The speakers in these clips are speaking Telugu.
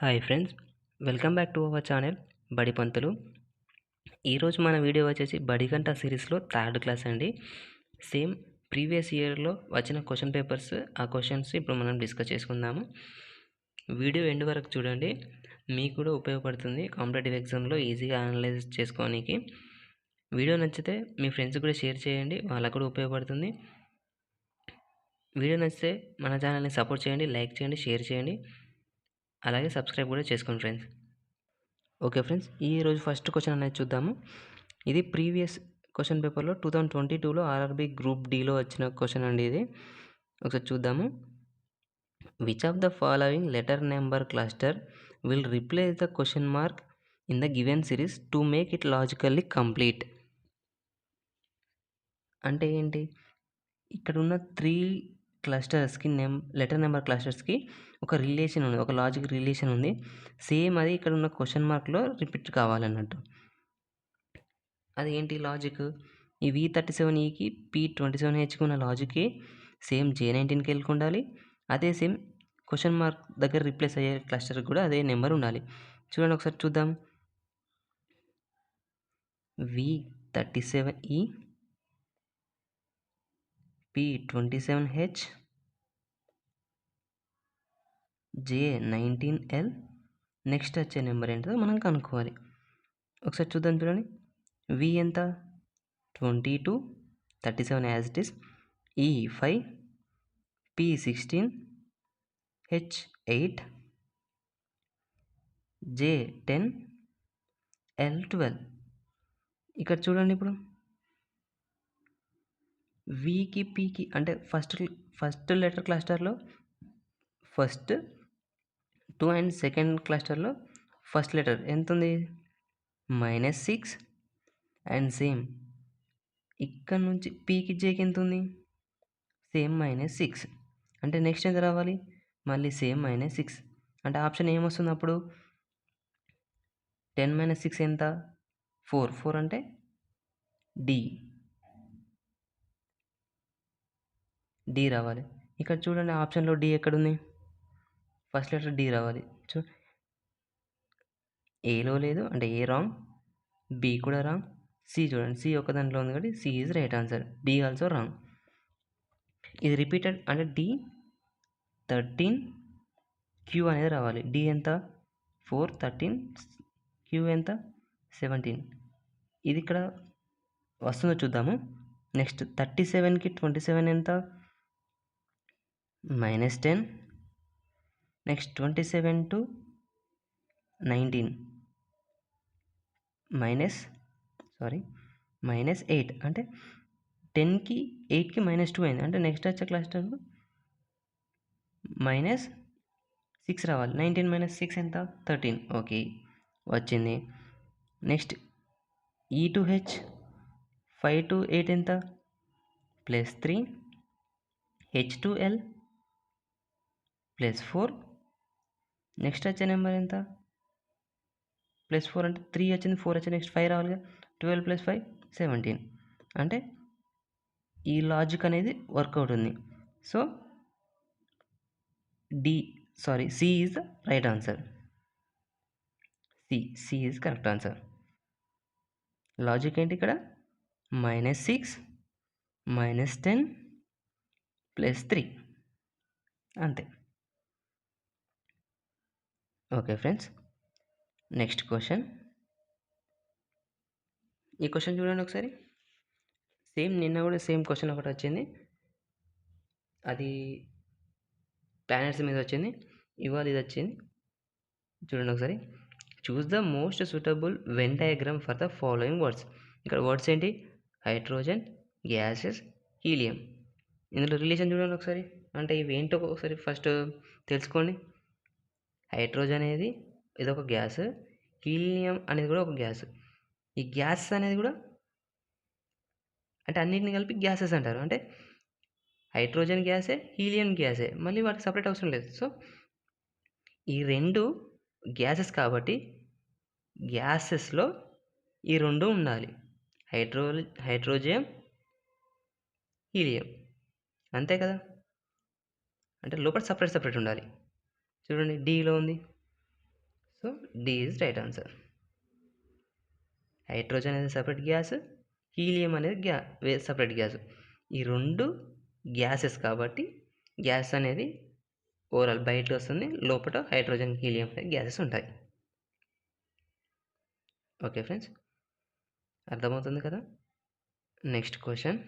Hi friends, welcome back to our channel బడి పంతులు. ఈరోజు మన వీడియో వచ్చేసి బడిగంట సిరీస్లో థర్డ్ క్లాస్ అండి. సేమ్ ప్రీవియస్ ఇయర్లో వచ్చిన క్వశ్చన్ పేపర్స్, ఆ క్వశ్చన్స్ ఇప్పుడు మనం డిస్కస్ చేసుకుందాము. వీడియో ఎండ్ వరకు చూడండి, మీకు కూడా ఉపయోగపడుతుంది కాంపిటేటివ్ ఎగ్జామ్లో ఈజీగా అనలైజ్ చేసుకోవడానికి. వీడియో నచ్చితే మీ ఫ్రెండ్స్ కూడా షేర్ చేయండి, వాళ్ళకు కూడా ఉపయోగపడుతుంది. వీడియో నచ్చితే మన ఛానల్ని సపోర్ట్ చేయండి, లైక్ చేయండి, షేర్ చేయండి, అలాగే సబ్స్క్రైబ్ కూడా చేసుకోండి ఫ్రెండ్స్. ఓకే ఫ్రెండ్స్, ఈరోజు ఫస్ట్ క్వశ్చన్ అనేది చూద్దాము. ఇది ప్రీవియస్ క్వశ్చన్ పేపర్లో 2022లో ఆర్ఆర్బీ గ్రూప్ డీలో వచ్చిన క్వశ్చన్ అండి. ఇది ఒకసారి చూద్దాము. Which of the following letter number cluster will replace the question mark in the given series to make it logically complete? అంటే ఏంటి, ఇక్కడ ఉన్న 3 క్లస్టర్స్కి లెటర్ నెంబర్ క్లస్టర్స్కి ఒక రిలేషన్ ఉంది, ఒక లాజిక్ రిలేషన్ ఉంది. సేమ్ అది ఇక్కడ ఉన్న క్వశ్చన్ మార్క్లో రిపీట్ కావాలన్నట్టు. అది ఏంటి లాజిక్? ఈ V37Eకి P27Hకి ఉన్న లాజిక్కి సేమ్ J19కి వెళ్ళి ఉండాలి. అదే సేమ్ క్వశ్చన్ మార్క్ దగ్గర రిప్లేస్ అయ్యే క్లస్టర్కి కూడా అదే నెంబర్ ఉండాలి. చూడండి, ఒకసారి చూద్దాం. V37E P27H J19L నెక్స్ట్ వచ్చే నెంబర్ ఏంటో మనం కనుక్కోవాలి. ఒకసారి చూద్దాం. చూడండి, V ఎంత? 22, 37 as it is, E 5, P 16, H 8, J 10, L 12. ఇక్కడ చూడండి, ఇప్పుడు Vకి Pకి అంటే ఫస్ట్ లెటర్ క్లస్టర్లో ఫస్ట్ 2 అండ్ సెకండ్ క్లస్టర్లో ఫస్ట్ లెటర్ ఎంత ఉంది? -6. అండ్ సేమ్ ఇక్కడ నుంచి Pకి Jకి ఎంత ఉంది? సేమ్ -6. అంటే నెక్స్ట్ ఎంత రావాలి? మళ్ళీ సేమ్ -6. అంటే ఆప్షన్ ఏమొస్తుంది అప్పుడు? 10 - 6 ఎంత? 4. 4 అంటే డి రావాలి. ఇక్కడ చూడండి, ఆప్షన్లో డి ఎక్కడుంది? ఫస్ట్ లెటర్ డి రావాలి. ఏలో లేదు, అంటే ఏ రాంగ్, బి కూడా రాంగ్, సి చూడండి, సి ఒక దాంట్లో ఉంది కాబట్టి C is right answer. D also wrong. ఇది రిపీటెడ్ అంటే డి 13, క్యూ అనేది రావాలి. డి ఎంత? 4, 13, క్యూ ఎంత? 17. ఇది ఇక్కడ వస్తుందో చూద్దాము. నెక్స్ట్ 37కి 27 ఎంత? -10. Next 27 to 19 -8. అంటే 10కి 8కి -2 అయింది. అంటే నెక్స్ట్ వచ్చే క్లస్టర్ -6 రావాలి. 19 - 6 ఎంత? 13. ఓకే, వచ్చింది. Next E to H 5 to 8 ఎంత? +3. H to L +4. నెక్స్ట్ వచ్చే నెంబర్ ఎంత? +4 అంటే 3 వచ్చింది, 4 వచ్చింది, నెక్స్ట్ 5 రావాలి కదా. 12 + 5 17. అంటే ఈ లాజిక్ అనేది వర్కౌట్ ఉంది. So C is the right answer. C is correct answer. Logic ఏంటి ఇక్కడ? -6, -10, +3 అంతే. Okay friends, next question. ఈ క్వశ్చన్ చూడండి ఒకసారి. సేమ్ నిన్న కూడా సేమ్ క్వశ్చన్ ఒకటి వచ్చింది, అది ప్లానెట్స్ మీద వచ్చింది. ఇవాళ ఇది వచ్చింది. చూడండి ఒకసారి. Choose the most suitable Venn diagram for the following words. ఇక్కడ వర్డ్స్ ఏంటి? Hydrogen, gases, helium. ఇందులో రిలేషన్ చూడండి ఒకసారి. అంటే ఇవి ఏంటో ఒకసారి ఫస్ట్ తెలుసుకోండి. హైడ్రోజన్ అనేది ఇదొక గ్యాస్, హీలియం అనేది కూడా ఒక గ్యాస్. ఈ గ్యాస్ అనేది కూడా అంటే అన్నింటిని కలిపి గ్యాసెస్ అంటారు. అంటే హైడ్రోజన్ గ్యాసే, హీలియం గ్యాసే, మళ్ళీ వాటికి సపరేట్ అవసరం లేదు. సో ఈ రెండు గ్యాసెస్ కాబట్టి గ్యాసెస్లో ఈ రెండు ఉండాలి, హైడ్రోజన్, హీలియం, అంతే కదా. అంటే లోపల సపరేట్ ఉండాలి. చూడండి, డీలో ఉంది so D is right answer. Hydrogen అనేది సపరేట్ గ్యాస్, హీలియం అనేది సపరేట్ గ్యాస్. ఈ రెండు గ్యాసెస్ కాబట్టి గ్యాస్ అనేది ఓవరాల్ బయటకు వస్తుంది, లోపల హైడ్రోజన్ హీలియం గ్యాసెస్ ఉంటాయి. ఓకే ఫ్రెండ్స్, అర్థమవుతుంది కదా. Next question.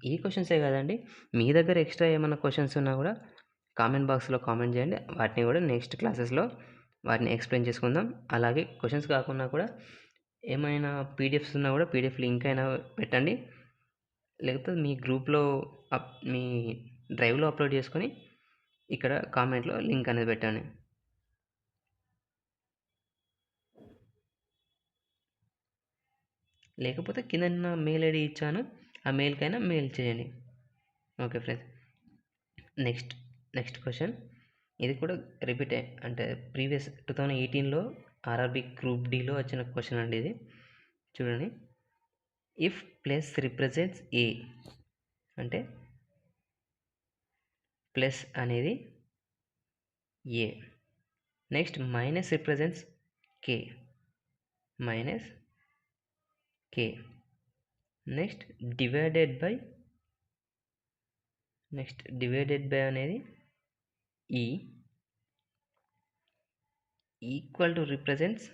ఈ క్వశ్చన్సే కాదండి, మీ దగ్గర ఎక్స్ట్రా ఏమైనా క్వశ్చన్స్ ఉన్నా కూడా కామెంట్ బాక్స్లో కామెంట్ చేయండి. వాటిని కూడా నెక్స్ట్ క్లాసెస్లో వాటిని ఎక్స్ప్లెయిన్ చేసుకుందాం. అలాగే క్వశ్చన్స్ కాకుండా కూడా ఏమైనా పీడిఎఫ్స్ ఉన్నా కూడా పీడిఎఫ్ లింక్ అయినా పెట్టండి, లేకపోతే మీ గ్రూప్లో మీ డ్రైవ్లో అప్లోడ్ చేసుకొని ఇక్కడ కామెంట్లో లింక్ అనేది పెట్టండి. లేకపోతే కింద మెయిల్ ఐడి ఇచ్చాను, ఆ మెయిల్కైనా మెయిల్ చేయండి. Okay friends, next question. ఇది కూడా రిపీట్ అంటే ప్రీవియస్ 2018లో ఆర్ఆర్బి గ్రూప్ డిలో వచ్చిన క్వశ్చన్ అండి ఇది. చూడండి, ఇఫ్ ప్లస్ రిప్రజెంట్స్ ఏ అంటే ప్లస్ అనేది A, next minus represents K, minus K, next divided by అనేది E, equal to represents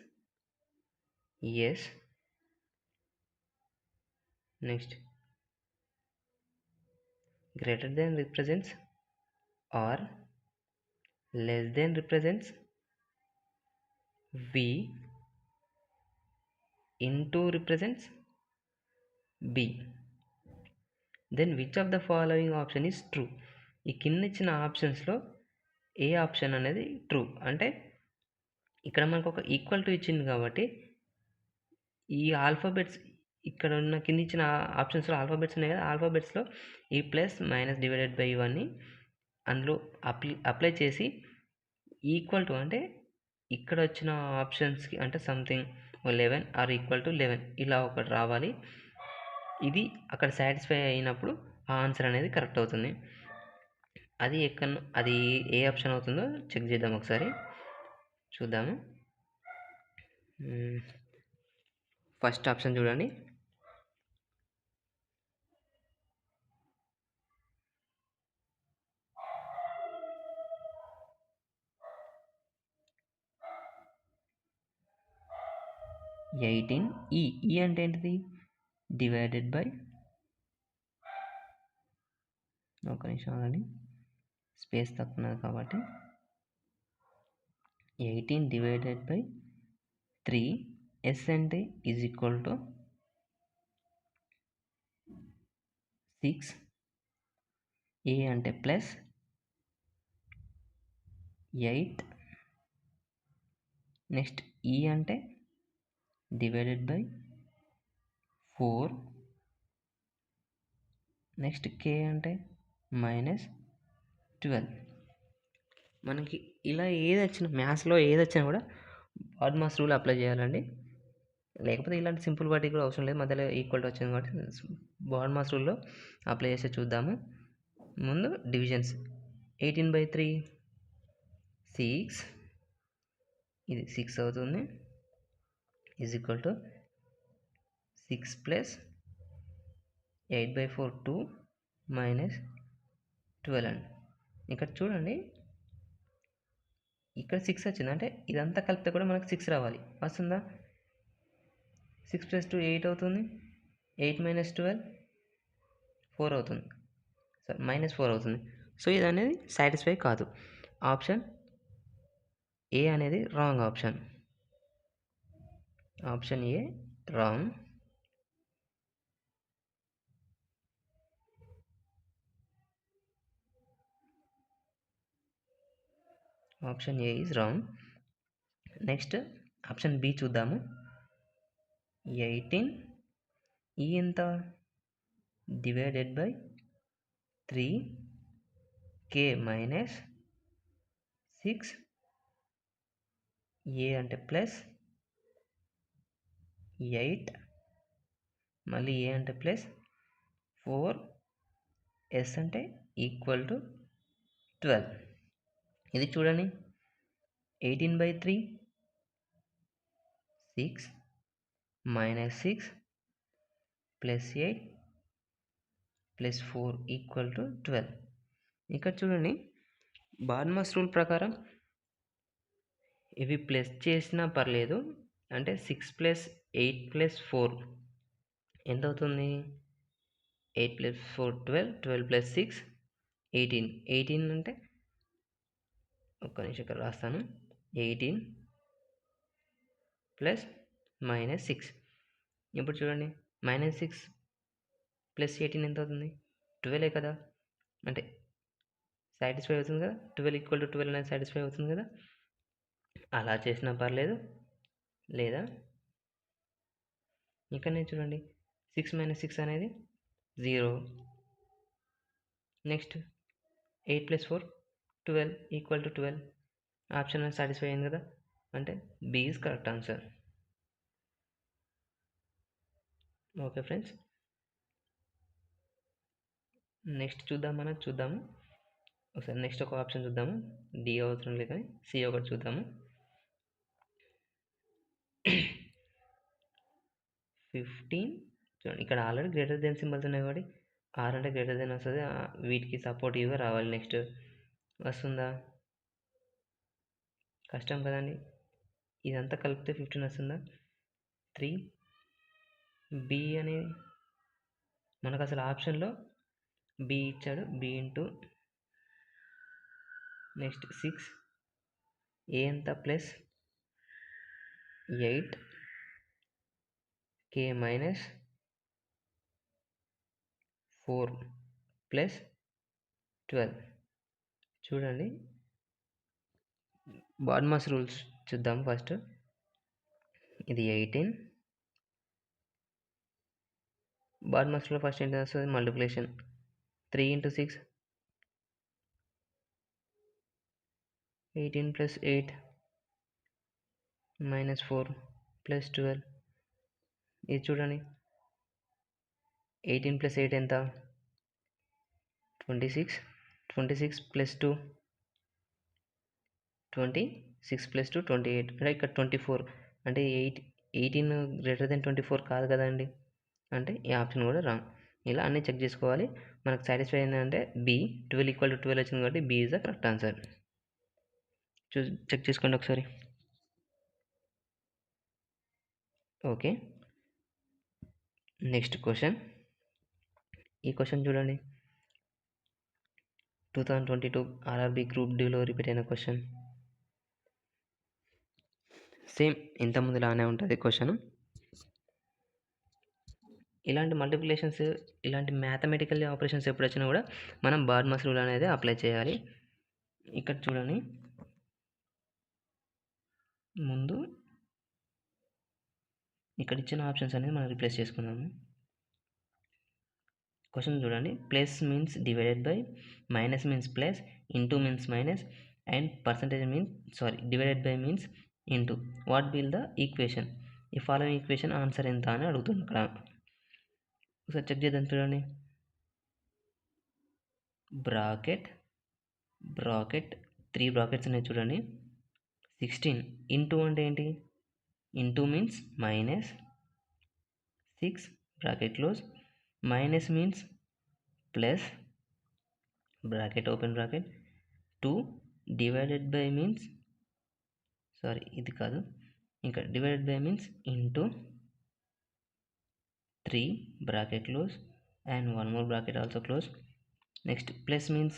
S, next greater than represents or less than represents v into represents b, then which of the following option is true? ఈ కింద ఇచ్చిన ఆప్షన్స్లో ఏ ఆప్షన్ అనేది ట్రూ అంటే ఇక్కడ మనకు ఒక ఈక్వల్ టు ఇచ్చింది కాబట్టి ఈ ఆల్ఫాబెట్స్ ఇక్కడ ఉన్న కింద ఇచ్చిన ఆప్షన్స్లో ఆల్ఫాబెట్స్ ఉన్నాయి కదా, ఆల్ఫాబెట్స్లో ఈ ప్లస్ మైనస్ డివైడెడ్ బై ఇవన్నీ అందులో అప్లై చేసి ఈక్వల్ టు అంటే ఇక్కడ వచ్చిన ఆప్షన్స్కి అంటే సంథింగ్ 11 ఆర్ ఈక్వల్ టు 11 ఇలా ఒకటి రావాలి. ఇది అక్కడ సాటిస్ఫై అయినప్పుడు ఆ ఆన్సర్ అనేది కరెక్ట్ అవుతుంది. అది ఏ ఆప్షన్ అవుతుందో చెక్ చేద్దాం, ఒకసారి చూద్దాము. ఫస్ట్ ఆప్షన్ చూడండి, ఈ అంటే ఏంటిది, డివైడెడ్ బై, ఒక నిమిషం ఆగండి, స్పేస్ తక్కువ ఉన్నది కాబట్టి 18 డివైడెడ్ బై 3, ఎస్ అంటే ఈజ్ ఈక్వల్ టు 6, ఏ అంటే ప్లస్ 8, నెక్స్ట్ ఈ అంటే డివైడెడ్ బై 4, నెక్స్ట్ కే అంటే -12. మనకి ఇలా ఏది వచ్చినా మ్యాథ్స్లో ఏది వచ్చినా కూడా బాడ్ మాస్ రూల్ అప్లై చేయాలండి, లేకపోతే ఇలాంటి సింపుల్ వాటికి కూడా అవసరం లేదు. మధ్యలో ఈక్వల్ టు వచ్చింది కాబట్టి బాడ్ మాస్ రూల్లో అప్లై చేసి చూద్దాము. ముందు డివిజన్స్ 18/3 6, ఇది 6 అవుతుంది, ఈజ్ ఈక్వల్ టు 6 ప్లస్ 8/4 2 -12 అండి. ఇక్కడ చూడండి, ఇక్కడ 6 వచ్చింది అంటే ఇదంతా కలిపితే కూడా మనకు 6 రావాలి, వస్తుందా? 6 + 2 8 అవుతుంది, 8 - 12 4 అవుతుంది, సారీ -4 అవుతుంది. సో ఇది అనేది సాటిస్ఫై కాదు. ఆప్షన్ ఏ అనేది wrong option. Option A wrong. Option A is wrong. Next option B చూద్దాము. 18 ఈ ఎంత, డివైడెడ్ బై 3 కే -6, ఏ అంటే ప్లస్ 8, మళ్ళీ ఏ అంటే ప్లస్ 4, ఎస్ అంటే ఈక్వల్ టు 12. ఇది చూడండి, 18/3 6 -6 +8 +4 = 12. ఇక్కడ చూడండి, బార్మస్ రూల్ ప్రకారం ఇవి ప్లస్ చేసినా పర్లేదు. అంటే 6 + 8 + 4 ఎంత అవుతుంది? 8 + 4 12, 12 + 6 18. 18 అంటే ఒక్క నిమిషం ఇక్కడ రాస్తాను. 18 ప్లస్ -6. ఇప్పుడు చూడండి, -6 + 18 ఎంత అవుతుంది? 12 కదా. అంటే సాటిస్ఫై అవుతుంది కదా. 12 = 12 అనేది సాటిస్ఫై అవుతుంది కదా. అలా చేసినా పర్లేదు. లేదా ఇక్కడనే చూడండి, 6 - 6 అనేది 0. నెక్స్ట్ 8 + 4 12 = 12. ఆప్షన్ అనేది సాటిస్ఫై అయింది కదా. అంటే B is correct answer. Okay friends, next చూద్దాము. ఒకసారి నెక్స్ట్ ఒక ఆప్షన్ చూద్దాము. డి అవసరం లేదు కానీ సి ఒకటి చూద్దాము. 15 చూడండి, ఇక్కడ ఆల్రెడీ గ్రేటర్ దెన్ సింబల్స్ ఉన్నాయి కాబట్టి ఆర్ అంటే గ్రేటర్ దెన్ వస్తుంది. వీటికి సపోర్టివ్గా రావాలి. నెక్స్ట్ వస్తుందా? కష్టం కదండి. ఇదంతా కలిపితే 15 వస్తుందా? 3 బి అనేది మనకు అసలు ఆప్షన్లో బి ఇచ్చాడు. బి ఇంటూ నెక్స్ట్ 6 ఏ ఎంత ప్లస్ 8 కే -4 ప్లస్ 12. చూడండి, బార్మస్ రూల్స్ చూద్దాం ఫస్ట్. ఇది 18. బార్మస్లో ఫస్ట్ ఏంటి వస్తుంది? మల్టిప్లికేషన్. 3 × 6 18 + 8 -4 + 12. ఇది చూడండి, 18 + 8 ఎంత? 26. 26 + 2 26 + 2 28. అంటే ఇక్కడ 24. అంటే 18 గ్రేటర్ దెన్ 24 కాదు కదండి. అంటే ఈ ఆప్షన్ కూడా రాంగ్. ఇలా అన్నీ చెక్ చేసుకోవాలి. మనకు సాటిస్ఫై అయిందంటే బి. 12 = 12 వచ్చింది కాబట్టి B is the correct answer. Check చేసుకోండి ఒకసారి. Okay, next question. ఈ క్వశ్చన్ చూడండి, 2022 ఆర్ఆర్బి గ్రూప్ డిలో రిపీట్ అయిన క్వశ్చన్. సేమ్ ఇంతకుముందు లానే ఉంటుంది క్వశ్చన్. ఇలాంటి మల్టిప్లికేషన్స్, ఇలాంటి మ్యాథమెటికల్ ఆపరేషన్స్ ఎప్పుడు వచ్చినా కూడా మనం బార్మస్ రూల్ అనేది అప్లై చేయాలి. ఇక్కడ చూడండి, ముందు ఇక్కడ ఇచ్చిన ఆప్షన్స్ అనేది మనం రీప్లేస్ చేసుకున్నాము. క్వశ్చన్ చూడండి, plus means divided by, minus means plus, into means minus, and percentage divided by means into. What will the equation? ఈ ఫాలోయింగ్ ఈక్వేషన్ ఆన్సర్ ఎంత అని అడుగుతుంది ఇక్కడ. ఒకసారి చెక్ చేద్దాం. చూడండి, బ్రాకెట్ 3 బ్రాకెట్స్ ఉన్నాయి చూడండి. 16 ఇంటూ అంటే ఏంటి? Into means minus 6 bracket close, minus means plus bracket open bracket 2 divided by means ఇది కాదు, ఇంకా divided by means into 3 bracket close and one more bracket also close. Next plus means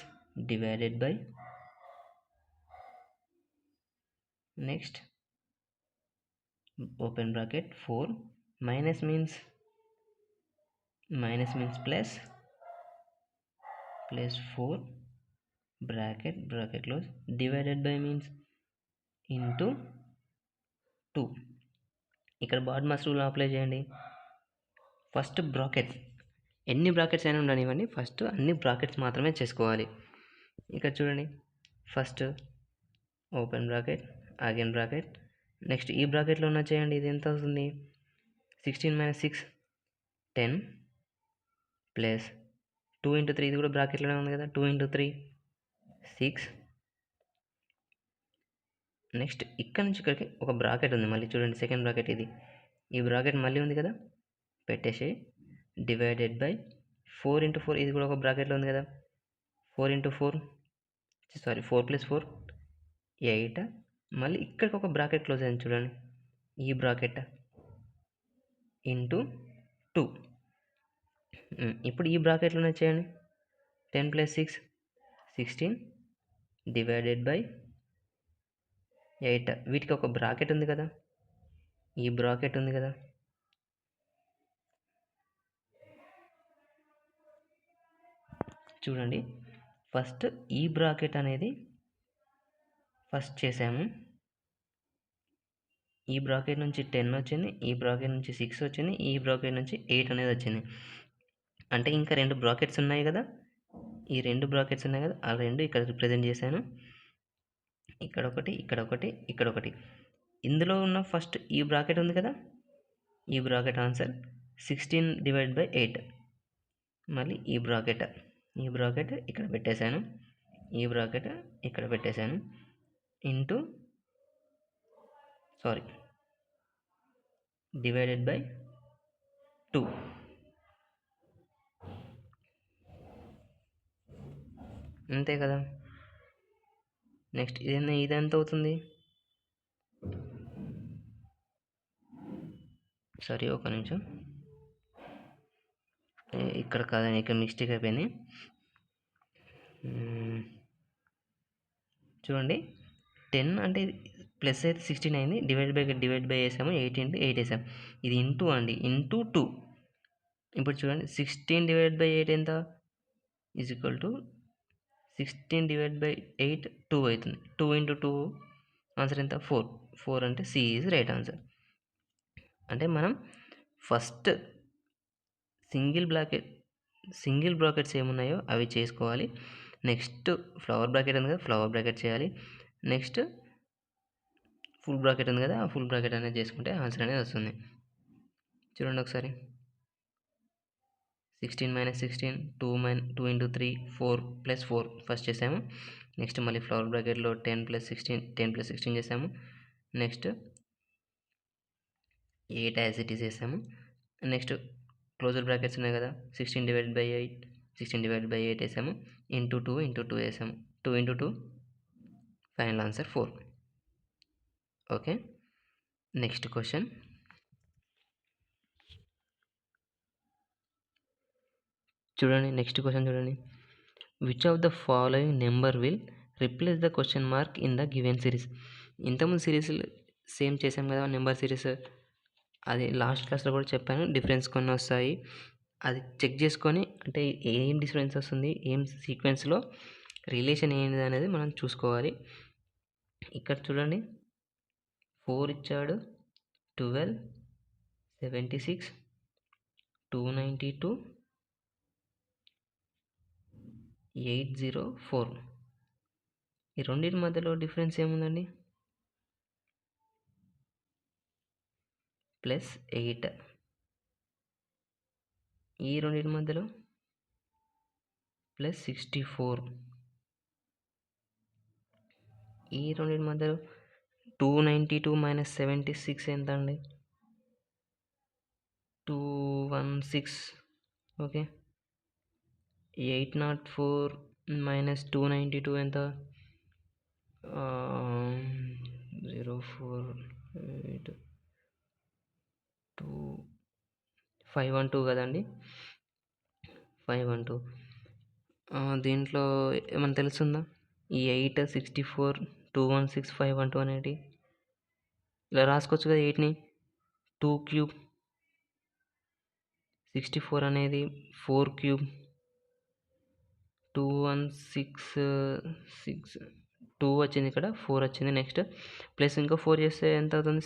divided by, next open bracket 4, minus means plus 4 bracket close, divided by means into 2. ఇక్కడ బార్మస్ రూల్ అప్లై చేయండి. ఫస్ట్ బ్రాకెట్స్, ఎన్ని బ్రాకెట్స్ అయినా ఉండనివ్వండి, ఫస్ట్ అన్ని బ్రాకెట్స్ మాత్రమే చేసుకోవాలి. ఇక్కడ చూడండి, first open bracket, again bracket, next ఈ బ్రాకెట్లో ఉన్న చేయండి. ఇది ఎంత అవుతుంది? 16 - 6 10 ప్లస్ 2 × 3, ఇది కూడా బ్రాకెట్లోనే ఉంది కదా. 2 × 3 6 నెక్స్ట్ ఇక్కడ నుంచి ఇక్కడికి ఒక బ్రాకెట్ ఉంది, మళ్ళీ చూడండి సెకండ్ బ్రాకెట్ ఇది, ఈ బ్రాకెట్ మళ్ళీ ఉంది కదా, పెట్టేసి డివైడెడ్ బై 4 × 4, ఇది కూడా ఒక బ్రాకెట్లో ఉంది కదా, 4 × 4 సారీ 4 + 4 8, మళ్ళీ ఇక్కడికి ఒక బ్రాకెట్ క్లోజ్ అయింది చూడండి, ఈ బ్రాకెట్ ఇంటూ 2. ఇప్పుడు ఈ బ్రాకెట్లోనే చేయండి, 10 + 6 16 డివైడెడ్ బై 8, వీటికి ఒక బ్రాకెట్ ఉంది కదా, ఈ బ్రాకెట్ ఉంది కదా, చూడండి ఫస్ట్ ఈ బ్రాకెట్ అనేది ఫస్ట్ చేసాము, ఈ బ్రాకెట్ నుంచి 10 వచ్చింది, ఈ బ్రాకెట్ నుంచి 6 వచ్చింది, ఈ బ్రాకెట్ నుంచి 8 అనేది వచ్చింది. అంటే ఇంకా 2 బ్రాకెట్స్ ఉన్నాయి కదా, ఈ 2 బ్రాకెట్స్ ఉన్నాయి కదా, ఆ 2 ఇక్కడ రిప్రజెంట్ చేశాను, ఇక్కడ ఒకటి, ఇక్కడ ఒకటి, ఇక్కడ ఒకటి. ఇందులో ఉన్న ఫస్ట్ ఈ బ్రాకెట్ ఉంది కదా, ఈ బ్రాకెట్ ఆన్సర్ 16 డివైడ్ బై 8. మళ్ళీ ఈ బ్రాకెట్ ఇక్కడ పెట్టేశాను, ఈ బ్రాకెట్ ఇక్కడ పెట్టేశాను, ఇంటూ డివైడెడ్ బై 2. అంతే కదా. నెక్స్ట్ ఇదెంత అవుతుంది, సారీ ఒక నిమిషం, ఇక్కడ కాదని ఇక్కడ మిస్టేక్ అయిపోయింది. చూడండి 10 అంటే ప్లస్ అయితే 16 అయింది, డివైడ్ బై వేసాము, 8 × 8 వేసాము, ఇది ఇంటూ అండి, ఇంటూ 2. ఇప్పుడు చూడండి 16 డివైడ్ బై 8 ఎంత, is equal to 16 divide by 8 2 అవుతుంది, 2 × 2 ఆన్సర్ ఎంత, 4 అంటే సి ఈజ్ రైట్ ఆన్సర్. అంటే మనం ఫస్ట్ సింగిల్ బ్రాకెట్స్ ఏమున్నాయో అవి చేసుకోవాలి, నెక్స్ట్ ఫ్లవర్ బ్రాకెట్ ఉంది కదా, ఫ్లవర్ బ్రాకెట్ చేయాలి, నెక్స్ట్ ఫుల్ బ్రాకెట్ ఉంది కదా, ఆ ఫుల్ బ్రాకెట్ అనేది చేసుకుంటే ఆన్సర్ అనేది వస్తుంది. చూడండి ఒకసారి, 16 - 16 2 × 3 4 + 4 ఫస్ట్ చేసాము, నెక్స్ట్ మళ్ళీ ఫ్లవర్ బ్రాకెట్లో 10 + 16 చేసాము, నెక్స్ట్ 8 యాజ్ ఇట్ ఈస్ చేసాము, నెక్స్ట్ క్లోజర్ బ్రాకెట్స్ ఉన్నాయి కదా, 16 డివైడ్ బై 8 వేసాము, ఇంటూ 2 × 2 వేసాము, 2 × 2 final answer 4. Okay, next question చూడండి, which of the following number will replace the question mark in the given series. ఇంతకుముందు సిరీస్ సేమ్ చేసాం కదా నెంబర్ సిరీస్, అది లాస్ట్ క్లాస్లో కూడా చెప్పాను, డిఫరెన్స్ కొన్ని వస్తాయి, అది చెక్ చేసుకొని అంటే ఏం డిఫరెన్స్ వస్తుంది, ఏం సీక్వెన్స్లో రిలేషన్ ఏంటిది అనేది మనం చూసుకోవాలి. ఇక్కడ చూడండి 4 ఇచ్చాడు, 12 76 292 804, ఈ రెండింటి మధ్యలో డిఫరెన్స్ ఏముందండి, +8, ఈ రెండింటి మధ్యలో +64, ఈ రెండింటి మధ్యలో 292 - 76 ఎంత అండి, 216. ఓకే, 804 - 292 ఎంత, 048 2 512 కదండి, 512. దీంట్లో ఏమైనా తెలుస్తుందా, ఈ 8 64 216 512 అనేటి ఇలా రాసుకోవచ్చు కదా, 8ని 2 క్యూబ్, 64 అనేది 4 క్యూబ్, 216 2 వచ్చింది, ఇక్కడ 4 వచ్చింది, నెక్స్ట్ ప్లస్ ఇంకో 4 చేస్తే ఎంత అవుతుంది,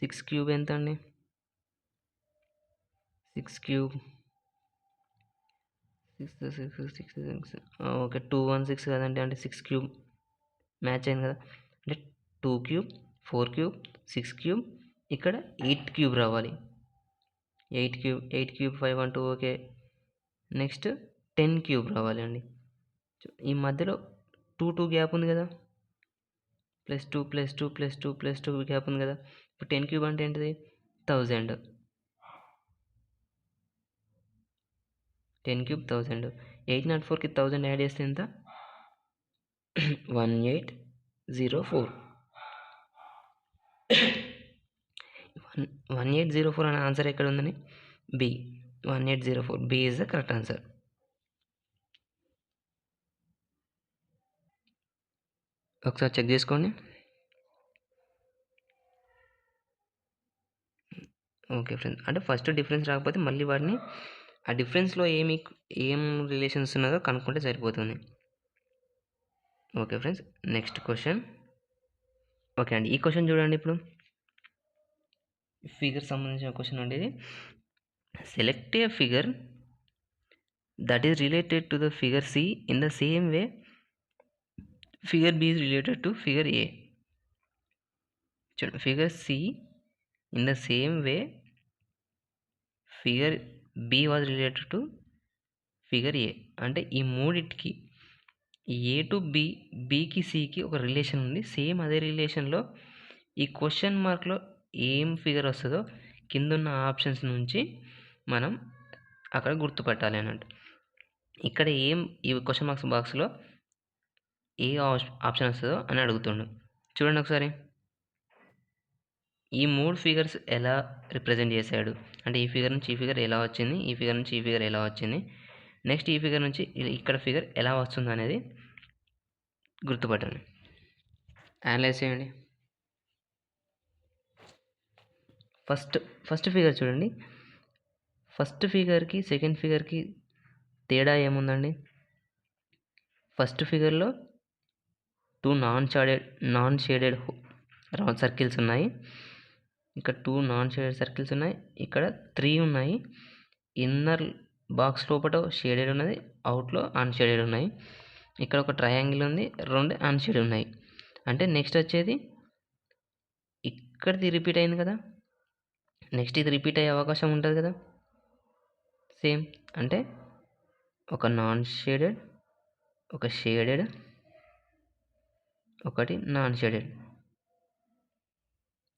6 క్యూబ్ ఎంత అండి, 6 క్యూబ్ 6 ఓకే 216 కదండి, అంటే 6 క్యూబ్ మ్యాచ్ అయింది కదా, అంటే 2 క్యూబ్ 4 క్యూబ్ 6 క్యూబ్, ఇక్కడ 8 క్యూబ్ రావాలి, 8 క్యూబ్ 512. ఓకే, నెక్స్ట్ 10 క్యూబ్ రావాలి అండి, ఈ మధ్యలో 2 గ్యాప్ ఉంది కదా, +2 +2 +2 +2 గ్యాప్ ఉంది కదా. ఇప్పుడు 10³ అంటే ఏంటిది 1000. 10³ 1000. 804కి 1000 యాడ్ చేస్తే ఎంత 1804. 1804 అనే ఆన్సర్ ఎక్కడ ఉందని B 1804. B is the correct answer. ఒకసారి చెక్ చేసుకోండి. ఓకే ఫ్రెండ్స్, అంటే ఫస్ట్ డిఫరెన్స్ రాకపోతే మళ్ళీ వాటిని ఆ డిఫరెన్స్లో ఏం రిలేషన్స్ ఉన్నదో కనుక్కుంటే సరిపోతుంది. Okay friends, next question. Okay అండి, ఈ క్వశ్చన్ చూడండి. ఇప్పుడు ఫిగర్ సంబంధించిన క్వశ్చన్ అండి ఇది. Select a figure that is related to the figure C in the same way figure B is related to figure A. చూడండి, figure C in the same way figure B was related to figure A. అంటే ఈ మూడిటికి ఏ టు బి, బికి సికి ఒక రిలేషన్ ఉంది. సేమ్ అదే రిలేషన్లో ఈ క్వశ్చన్ మార్క్లో ఏం ఫిగర్ వస్తుందో కిందున్న ఆప్షన్స్ నుంచి మనం అక్కడ గుర్తుపట్టాలి అన్నట్టు. ఇక్కడ ఈ క్వశ్చన్ మార్క్స్ బాక్స్లో ఏ ఆప్షన్ వస్తుందో అని అడుగుతుండు. చూడండి ఒకసారి, ఈ 3 ఫిగర్స్ ఎలా రిప్రజెంట్ చేశాడు అంటే ఈ ఫిగర్ నుంచి ఈ ఫిగర్ ఎలా వచ్చింది, ఈ ఫిగర్ నుంచి ఈ ఫిగర్ ఎలా వచ్చింది, నెక్స్ట్ ఈ ఫిగర్ నుంచి ఇక్కడ ఫిగర్ ఎలా వస్తుంది అనేది గుర్తుపట్టండి. అనలైజ్ చేయండి. ఫస్ట్ ఫిగర్ చూడండి. ఫస్ట్ ఫిగర్కి సెకండ్ ఫిగర్కి తేడా ఏముందండి? ఫస్ట్ ఫిగర్లో 2 నాన్ షేడెడ్ రౌండ్ సర్కిల్స్ ఉన్నాయి. ఇక్కడ 2 నాన్ షేడెడ్ సర్కిల్స్ ఉన్నాయి. ఇక్కడ 3 ఉన్నాయి. ఇన్నర్ బాక్స్ లోపల షేడెడ్ ఉన్నది, అవుట్లో అన్షేడెడ్ ఉన్నాయి. ఇక్కడ ఒక ట్రయాంగిల్ ఉంది, 2 అన్షేడెడ్ ఉన్నాయి. అంటే నెక్స్ట్ వచ్చేది ఇక్కడిది రిపీట్ అయింది కదా, నెక్స్ట్ ఇది రిపీట్ అయ్యే అవకాశం ఉంటుంది కదా సేమ్. అంటే ఒక నాన్ షేడెడ్, ఒక షేడెడ్, ఒకటి నాన్ షేడెడ్,